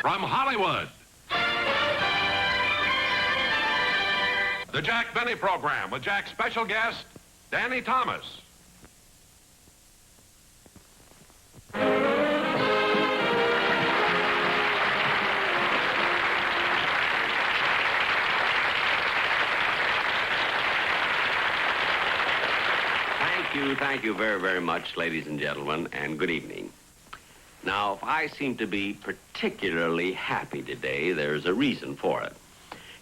From Hollywood, the Jack Benny Program with Jack's special guest, Danny Thomas. Thank you very, very much, ladies and gentlemen, and good evening. Now, if I seem to be particularly happy today, there's a reason for it.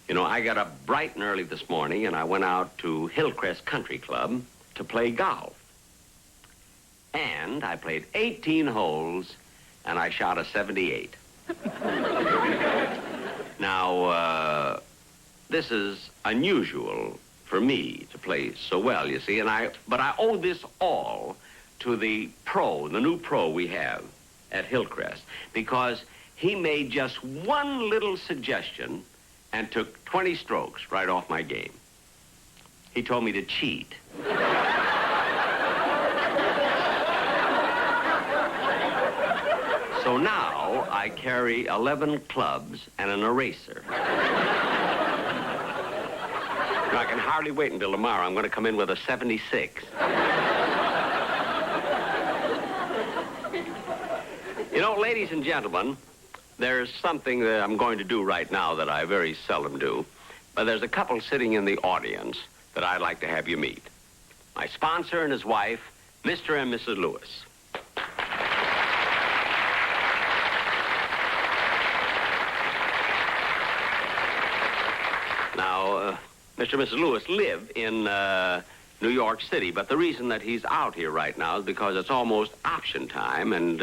You know, I got up bright and early this morning, and I went out to Hillcrest Country Club to play golf. And I played 18 holes, and I shot a 78. Now, this is unusual for me to play so well, you see, but I owe this all to the new pro we have at Hillcrest, because he made just one little suggestion and took 20 strokes right off my game. He told me to cheat. So now I carry 11 clubs and an eraser. I can hardly wait until tomorrow. I'm going to come in with a 76. You know, ladies and gentlemen, there's something that I'm going to do right now that I very seldom do. But there's a couple sitting in the audience that I'd like to have you meet. My sponsor and his wife, Mr. and Mrs. Lewis. Now, Mr. and Mrs. Lewis live in New York City, but the reason that he's out here right now is because it's almost option time, and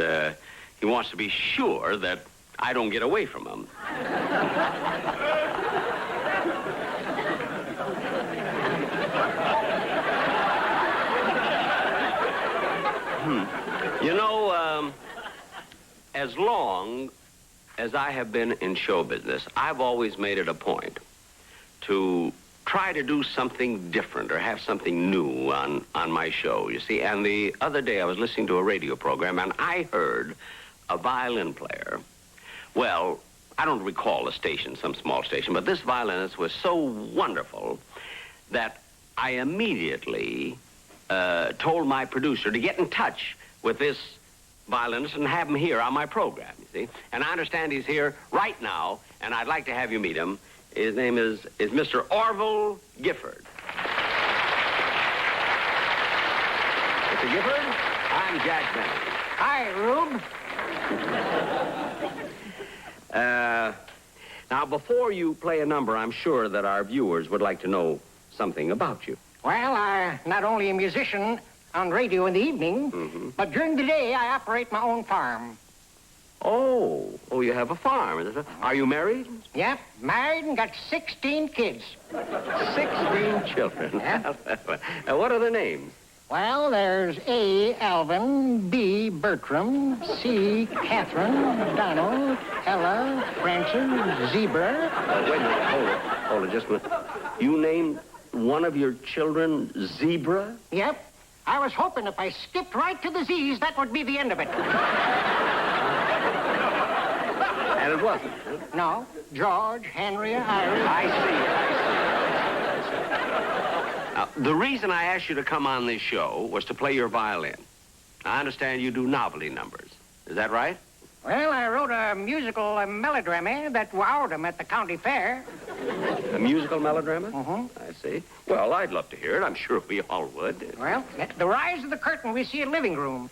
he wants to be sure that I don't get away from him. You know, as long as I have been in show business, I've always made it a point to try to do something different or have something new on my show, you see. And the other day I was listening to a radio program, and I heard a violin player. Well, I don't recall the station, some small station, but this violinist was so wonderful that I immediately told my producer to get in touch with this violinist and have him here on my program, you see. And I understand he's here right now, and I'd like to have you meet him. His name is Mr. Orville Gifford. Mr. Gifford, I'm Jack Benny. Hi, Rube. Now, before you play a number, I'm sure that our viewers would like to know something about you. Well, I'm not only a musician on radio in the evening, but during the day I operate my own farm. Oh, you have a farm. Are you married? Yep, married and got 16 kids. 16 children? Yeah. What are the names? Well, there's A, Alvin, B, Bertram, C, Catherine, Donald, Ella, Francis, Zebra. Wait a minute, hold it, just a minute. You named one of your children Zebra? Yep. I was hoping if I skipped right to the Z's, that would be the end of it. And it wasn't? No. George, Henry, Iris. I see. Now, the reason I asked you to come on this show was to play your violin. I understand you do novelty numbers. Is that right? Well, I wrote a musical melodrama that wowed him at the county fair. A musical melodrama? Mm-hmm. I see. Well, I'd love to hear it. I'm sure we all would. Well, at the rise of the curtain, we see a living room.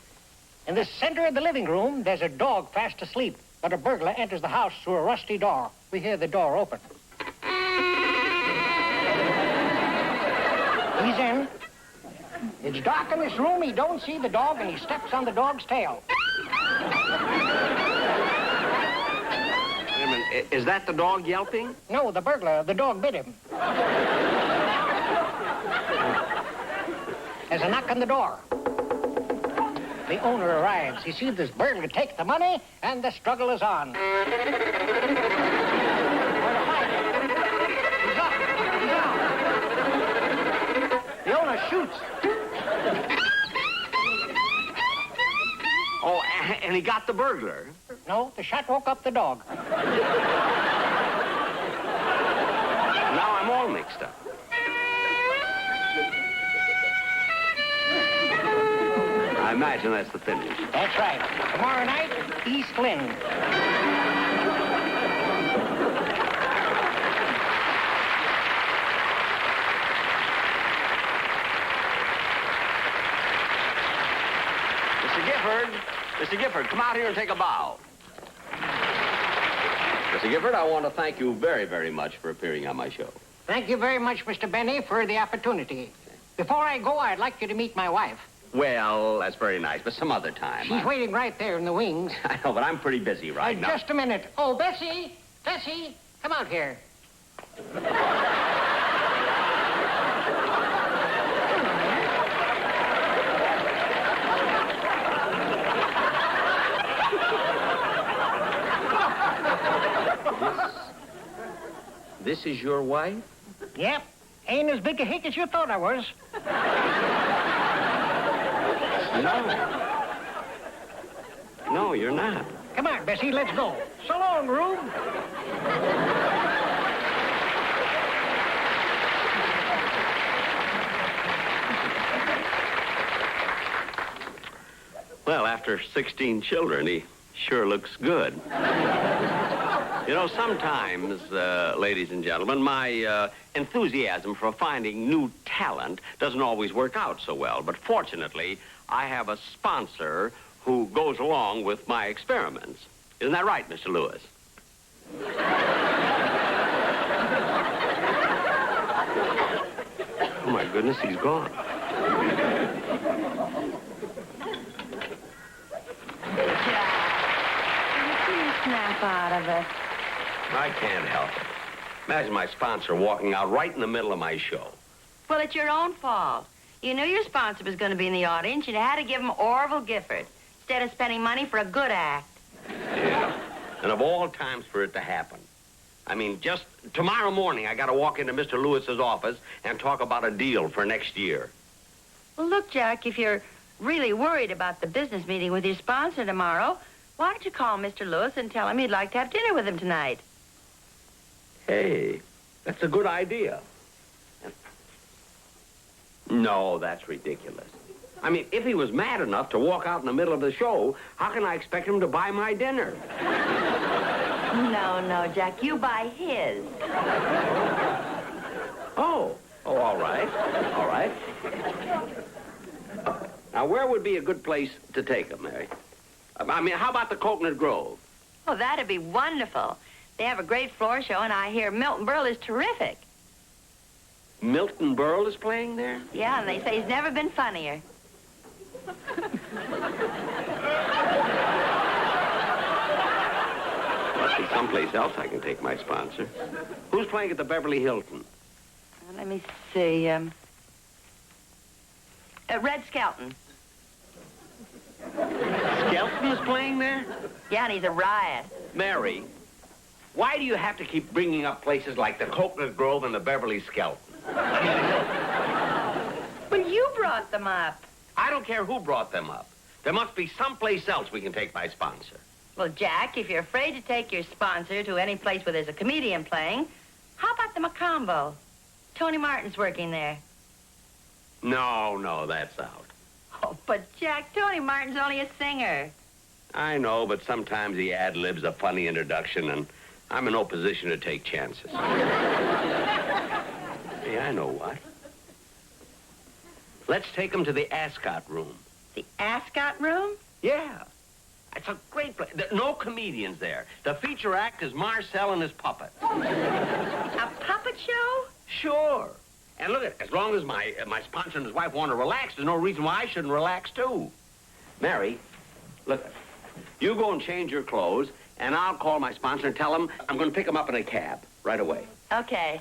In the center of the living room, there's a dog fast asleep, but a burglar enters the house through a rusty door. We hear the door open. He's in. It's dark in this room. He don't see the dog, and he steps on the dog's tail. Wait a minute. Is that the dog yelping? No, the burglar. The dog bit him. There's a knock on the door. The owner arrives. He sees this burglar take the money, and the struggle is on. He's up. He's down. The owner shoots. Oh, and he got the burglar. No, the shot woke up the dog. Now I'm all mixed up. I imagine that's the finish. That's right. Tomorrow night, East Lynne. Mr. Gifford, come out here and take a bow. Mr. Gifford, I want to thank you very, very much for appearing on my show. Thank you very much, Mr. Benny, for the opportunity. Before I go, I'd like you to meet my wife. Well, that's very nice, but some other time. She's waiting right there in the wings. I know, but I'm pretty busy right now. Just a minute. Oh, Bessie! Bessie, come out here. This is your wife? Yep. Ain't as big a hick as you thought I was. No. No, you're not. Come on, Bessie, let's go. So long, Rube. Well, after 16 children, he sure looks good. You know, sometimes, ladies and gentlemen, my enthusiasm for finding new talent doesn't always work out so well. But fortunately, I have a sponsor who goes along with my experiments. Isn't that right, Mr. Lewis? Oh, my goodness, he's gone. Snap out of it. I can't help it. Imagine my sponsor walking out right in the middle of my show. Well, it's your own fault. You knew your sponsor was going to be in the audience. You had to give him Orville Gifford instead of spending money for a good act. Yeah. And of all times for it to happen. I mean, just tomorrow morning, I got to walk into Mr. Lewis's office and talk about a deal for next year. Well, look, Jack, if you're really worried about the business meeting with your sponsor tomorrow, why don't you call Mr. Lewis and tell him you'd like to have dinner with him tonight? Hey, that's a good idea. No, that's ridiculous. I mean, if he was mad enough to walk out in the middle of the show, how can I expect him to buy my dinner? No, Jack, you buy his. Oh, all right. All right. Now, where would be a good place to take him, Mary? I mean, how about the Coconut Grove? Oh, that'd be wonderful. They have a great floor show, and I hear Milton Berle is terrific. Milton Berle is playing there? Yeah, and they say he's never been funnier. Must be someplace else I can take my sponsor. Who's playing at the Beverly Hilton? Let me see. Red Skelton. Skelton is playing there? Yeah, and he's a riot. Mary, why do you have to keep bringing up places like the Coconut Grove and the Beverly Skelton? Well, you brought them up. I don't care who brought them up. There must be someplace else we can take my sponsor. Well, Jack, if you're afraid to take your sponsor to any place where there's a comedian playing, how about the Macombo? Tony Martin's working there. No, that's out. Oh, but Jack, Tony Martin's only a singer. I know, but sometimes he ad-libs a funny introduction, and I'm in no position to take chances. Hey, I know what. Let's take him to the Ascot Room. The Ascot Room? Yeah. It's a great place. No comedians there. The feature act is Marcel and his puppet. A puppet show? Sure. And look, as long as my sponsor and his wife want to relax, there's no reason why I shouldn't relax, too. Mary, look, you go and change your clothes, and I'll call my sponsor and tell him I'm going to pick him up in a cab right away. Okay.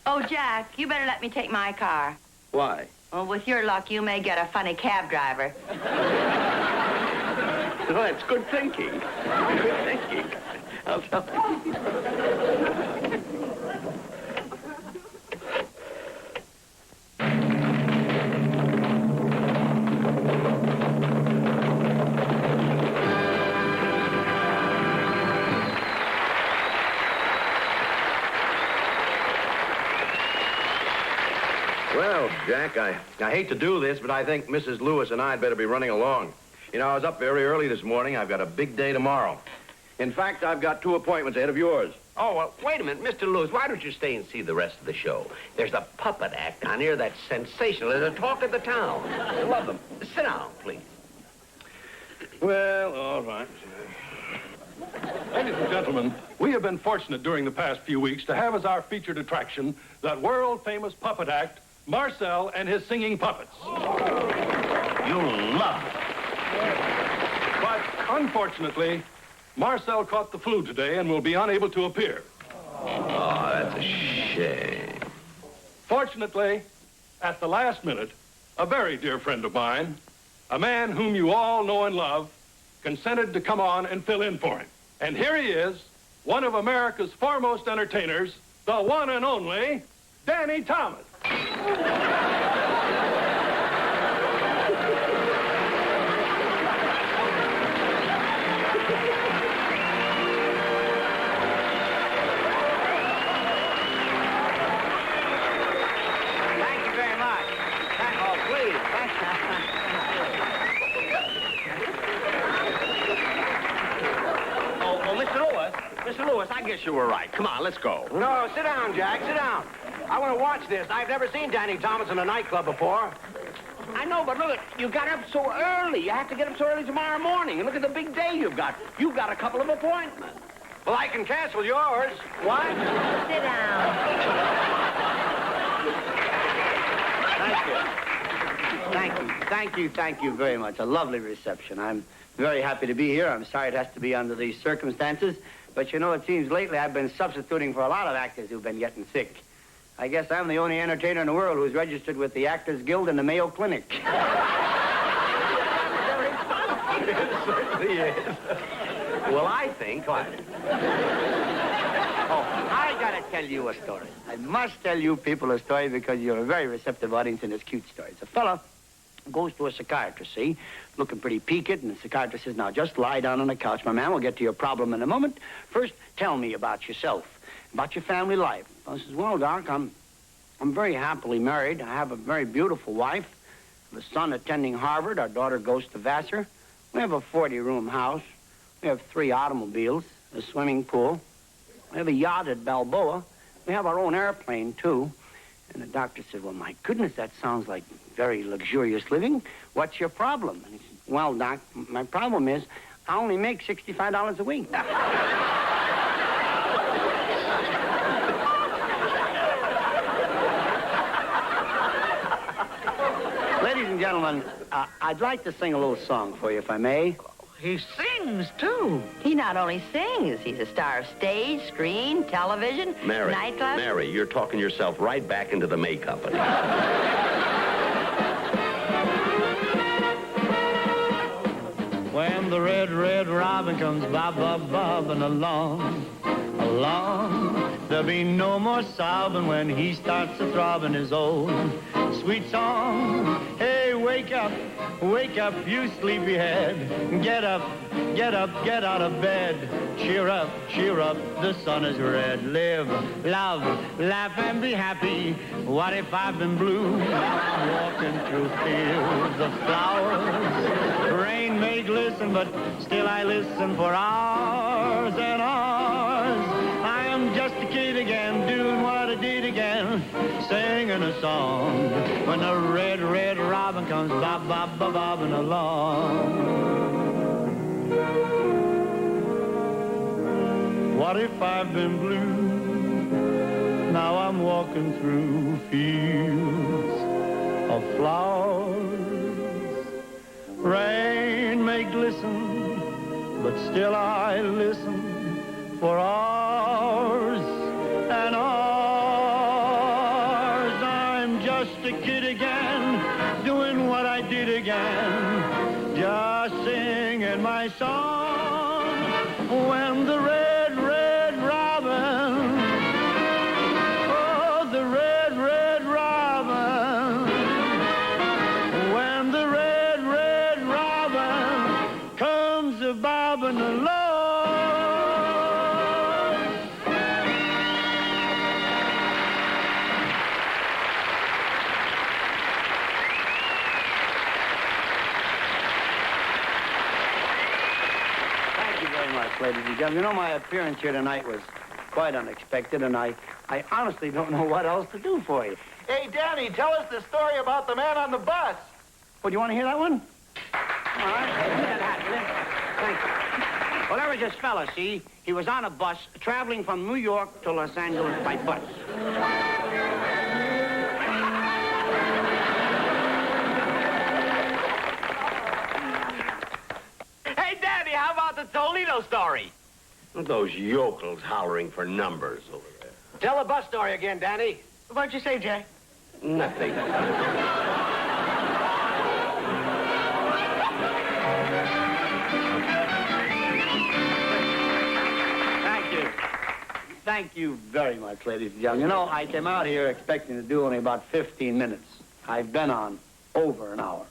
Oh, Jack, you better let me take my car. Why? Well, with your luck, you may get a funny cab driver. Oh, that's good thinking. Good thinking. I'll tell him. Jack, I hate to do this, but I think Mrs. Lewis and I'd better be running along. You know, I was up very early this morning. I've got a big day tomorrow. In fact, I've got 2 appointments ahead of yours. Oh, well, wait a minute, Mr. Lewis. Why don't you stay and see the rest of the show? There's a puppet act down here that's sensational. It's the talk of the town. I love them. Sit down, please. Well, all right. Ladies and gentlemen, we have been fortunate during the past few weeks to have as our featured attraction that world-famous puppet act, Marcel and his singing puppets. You'll love it. But unfortunately, Marcel caught the flu today and will be unable to appear. Oh, that's a shame. Fortunately, at the last minute, a very dear friend of mine, a man whom you all know and love, consented to come on and fill in for him. And here he is, one of America's foremost entertainers, the one and only Danny Thomas. Thank you very much. Oh, please. Mr. Lewis, I guess you were right. Come on, let's go. No, sit down, Jack. Sit down. I want to watch this. I've never seen Danny Thomas in a nightclub before. I know, but look, you got up so early. You have to get up so early tomorrow morning. And look at the big day you've got. You've got a couple of appointments. Well, I can cancel yours. What? Sit down. Thank you very much. A lovely reception. I'm very happy to be here. I'm sorry it has to be under these circumstances. But, you know, it seems lately I've been substituting for a lot of actors who've been getting sick. I guess I'm the only entertainer in the world who's registered with the Actors Guild and the Mayo Clinic. It certainly is. Well, I think... Oh, I gotta tell you a story. I must tell you people a story because you're a very receptive audience and it's cute stories. A fella goes to a psychiatrist, see, looking pretty peaked, and the psychiatrist says, now, just lie down on the couch, my man. We'll get to your problem in a moment. First, tell me about yourself, about your family life. I says, well, Doc, I'm very happily married. I have a very beautiful wife. I have a son attending Harvard. Our daughter goes to Vassar. We have a 40-room house. We have 3 automobiles, a swimming pool. We have a yacht at Balboa. We have our own airplane, too. And the doctor said, well, my goodness, that sounds like very luxurious living. What's your problem? And he said, well, Doc, my problem is I only make $65 a week. Ladies and gentlemen, I'd like to sing a little song for you, if I may. He sings, too. He not only sings, he's a star of stage, screen, television, nightclub. Mary, you're talking yourself right back into the May Company. When the red, red robin comes bobbing along, there'll be no more sobbing when he starts to throbbing his old sweet song. Hey, wake up, you sleepyhead. Get up, get out of bed. Cheer up, the sun is red. Live, love, laugh, and be happy. What if I've been blue? Now I'm walking through fields of flowers. Rain may glisten, but still I listen for hours and hours. I am just a kid again, doing what I did again, singing a song. When the red, red robin comes bobbing along. What if I've been blue? Now I'm walking through fields of flowers. Rain may glisten, but still I listen for hours and hours. I'm just a kid again, doing what I did again, just singing my song. When the red, red robin, oh, the red, red robin, when the red, red robin comes a-bobbing along. very much, ladies and gentlemen. You know, my appearance here tonight was quite unexpected, and I honestly don't know what else to do for you. Hey, Danny, tell us the story about the man on the bus. Oh, do you want to hear that one? All right. Thank you. Well, there was this fella, see? He was on a bus traveling from New York to Los Angeles by bus. Hey, Danny, how about the Toledo story? Those yokels hollering for numbers over there. Tell the bus story again, Danny. What'd you say, Jack? Nothing. Thank you. Thank you very much, ladies and gentlemen. You know, I came out here expecting to do only about 15 minutes. I've been on over an hour.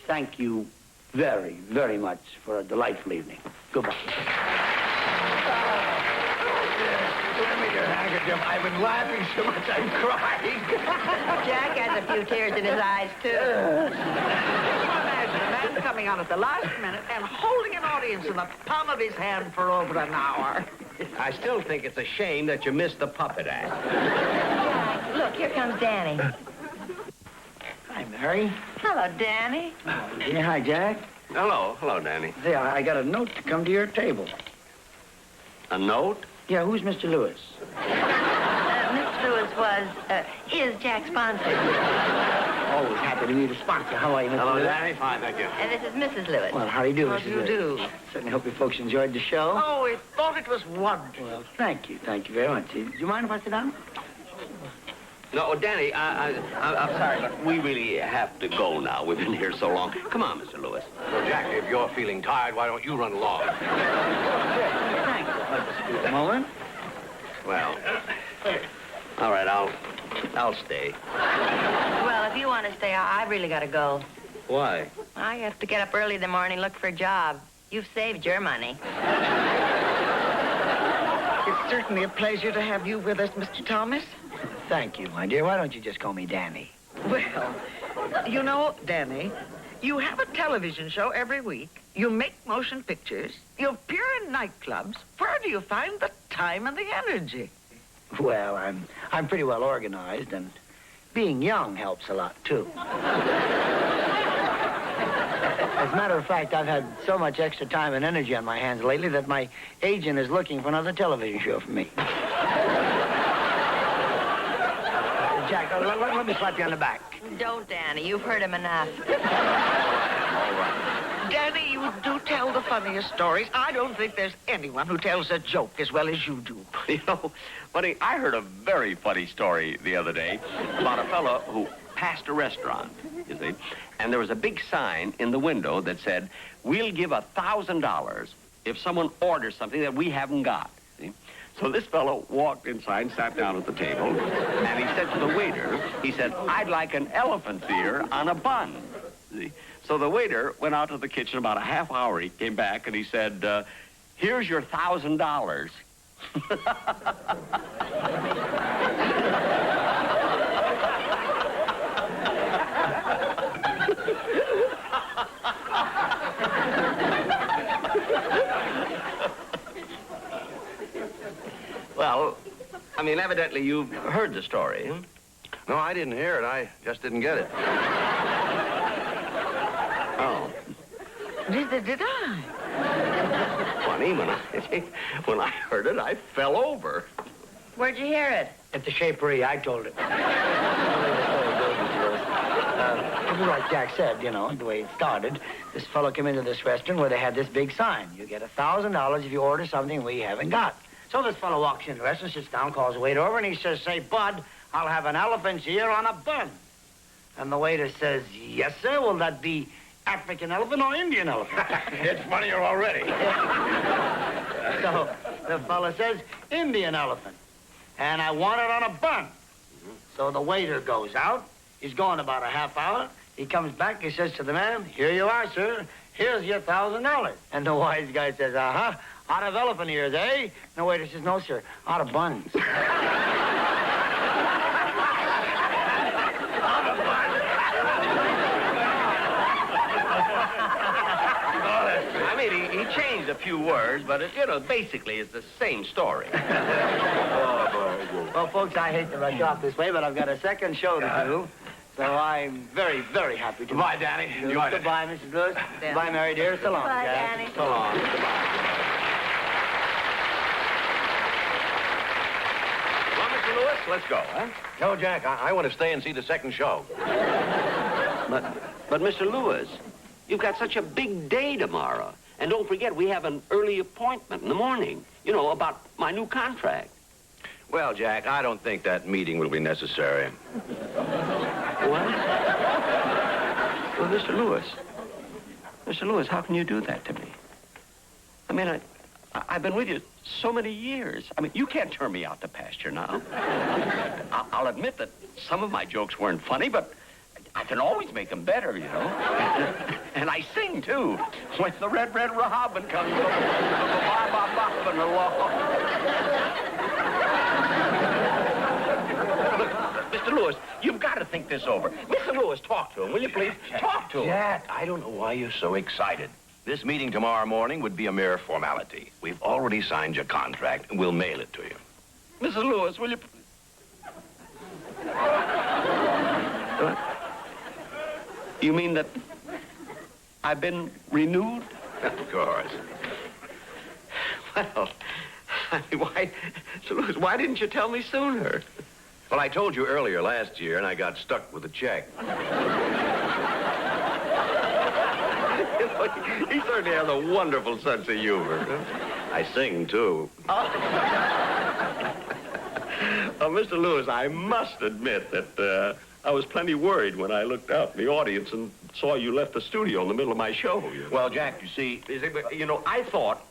Thank you very, very much for a delightful evening. Goodbye. Lend me your handkerchief. I've been laughing so much I'm crying. Jack has a few tears in his eyes, too. Imagine a man coming on at the last minute and holding an audience in the palm of his hand for over an hour. I still think it's a shame that you missed the puppet act. Jack, look, here comes Danny. Hi, Mary. Hello, Danny. Yeah, hi, Jack. Hello. Hello, Danny. Say, I got a note to come to your table. A note? Yeah, who's Mr. Lewis? Mr. Lewis is Jack's sponsor. Always happy to meet a sponsor. How are you, Mr. Hello, Lewis? Danny. Fine, thank you. And this is Mrs. Lewis. Well, how do you do, How Mrs. do you Lewis? do? Certainly hope you folks enjoyed the show. Oh, we thought it was wonderful. Well, thank you. Thank you very much. Do you mind if I sit down? No, Danny, I'm sorry, but we really have to go now. We've been here so long. Come on, Mr. Lewis. Well, Jack, if you're feeling tired, why don't you run along? Thank you. Just a moment. Well, all right, I'll stay. Well, if you want to stay, I really got to go. Why? I have to get up early in the morning, look for a job. You've saved your money. It's certainly a pleasure to have you with us, Mr. Thomas. Thank you, my dear. Why don't you just call me Danny? Well, you know, Danny, you have a television show every week. You make motion pictures. You appear in nightclubs. Where do you find the time and the energy? Well, I'm pretty well organized, and being young helps a lot, too. As a matter of fact, I've had so much extra time and energy on my hands lately that my agent is looking for another television show for me. Jack, let me slap you on the back. Don't, Danny. You've heard him enough. Danny, you do tell the funniest stories. I don't think there's anyone who tells a joke as well as you do. You know, buddy, I heard a very funny story the other day about a fellow who passed a restaurant, you see, and there was a big sign in the window that said, "We'll give $1,000 if someone orders something that we haven't got." See? So this fellow walked inside and sat down at the table, and he said to the waiter, he said, "I'd like an elephant's ear on a bun." See? So the waiter went out to the kitchen about a half hour. He came back and he said, "Here's your $1,000. Well, I mean, evidently you've heard the story. Hmm? No, I didn't hear it. I just didn't get it. Oh. Did I? Funny, when I heard it, I fell over. Where'd you hear it? At the Shapery, I told it. It was like Jack said, you know, the way it started. This fellow came into this restaurant where they had this big sign. You get $1,000 if you order something we haven't got. So this fellow walks into the restaurant, sits down, calls the waiter over, and he says, "Say, Bud, I'll have an elephant's ear on a bun." And the waiter says, "Yes, sir. Will that be African elephant or Indian elephant?" It's funnier already. So the fellow says, "Indian elephant. And I want it on a bun." So the waiter goes out. He's gone about a half hour. He comes back. He says to the man, "Here you are, sir. Here's your $1,000. And the wise guy says, "Uh-huh. Out of elephant ears, eh?" And the waiter says, "No, sir. Out of buns." I mean, he changed change a few words, but basically it's the same story. Well, folks, I hate to rush off this way, but I've got a second show to do. So I'm very, very happy to. Goodbye, Danny. Enjoy it. Goodbye, Mrs. Lewis. Goodbye, Mary dear. So long, Bye, Jack. Danny. So long. Well, Mr. Lewis, let's go, huh? No, Jack, I want to stay and see the second show. But Mr. Lewis, you've got such a big day tomorrow. And don't forget, we have an early appointment in the morning, about my new contract. Well, Jack, I don't think that meeting will be necessary. What? Well, Mr. Lewis, how can you do that to me? I mean, I've been with you so many years. I mean, you can't turn me out to pasture now. I'll admit that some of my jokes weren't funny, but I can always make them better, And I sing, too. When the red robin comes bobbing along. Look, Mr. Lewis, you've got to think this over. Mr. Lewis, talk to him, will you please? Talk to him. Jack, I don't know why you're so excited. This meeting tomorrow morning would be a mere formality. We've already signed your contract, and we'll mail it to you. Mrs. Lewis, will you... What? You mean that I've been renewed? Of course. Well, I mean, why didn't you tell me sooner? Well, I told you earlier last year, and I got stuck with a check. He certainly has a wonderful sense of humor. I sing, too. Mr. Lewis, I must admit that I was plenty worried when I looked out in the audience and saw you left the studio in the middle of my show. Well, Jack, you see... I thought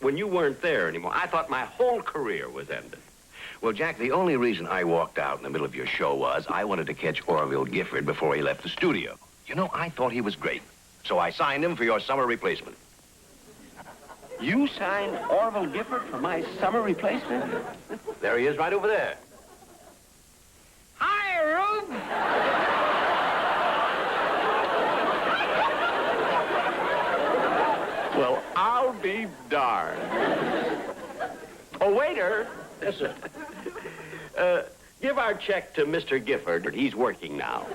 when you weren't there anymore, I thought my whole career was ended. Well, Jack, the only reason I walked out in the middle of your show was I wanted to catch Orville Gifford before he left the studio. I thought he was great. So I signed him for your summer replacement. You signed Orville Gifford for my summer replacement? There he is, right over there. Hi, Rube. Well, I'll be darned. Oh, waiter. Yes, sir. Give our check to Mr. Gifford. He's working now.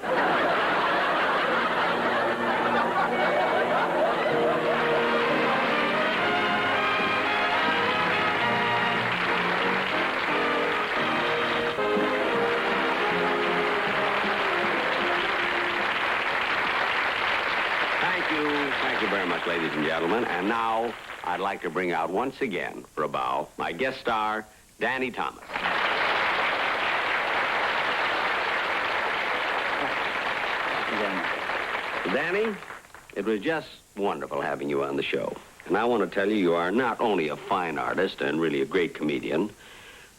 Thank you very much, ladies and gentlemen. And now, I'd like to bring out once again, for a bow, my guest star, Danny Thomas. Danny, it was just wonderful having you on the show. And I want to tell you, you are not only a fine artist and really a great comedian,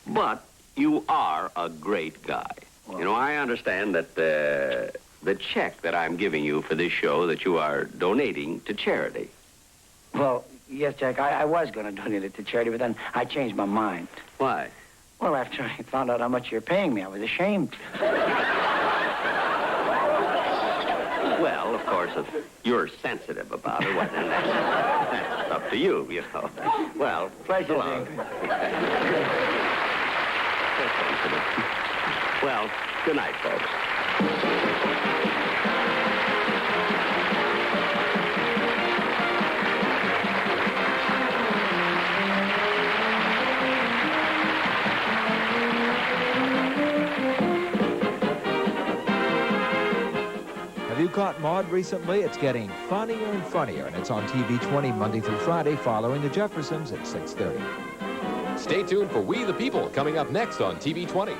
but you are a great guy. Wow. I understand that the check that I'm giving you for this show that you are donating to charity. Well, yes, Jack, I was going to donate it to charity, but then I changed my mind. Why? Well, after I found out how much you're paying me, I was ashamed. Well, of course, if you're sensitive about it, well, then that's up to you, Well, pleasure. Well, good night, folks. Have you caught Maude recently? It's getting funnier and funnier, and it's on TV 20 Monday through Friday following The Jeffersons at 6:30. Stay tuned for We the People coming up next on TV 20.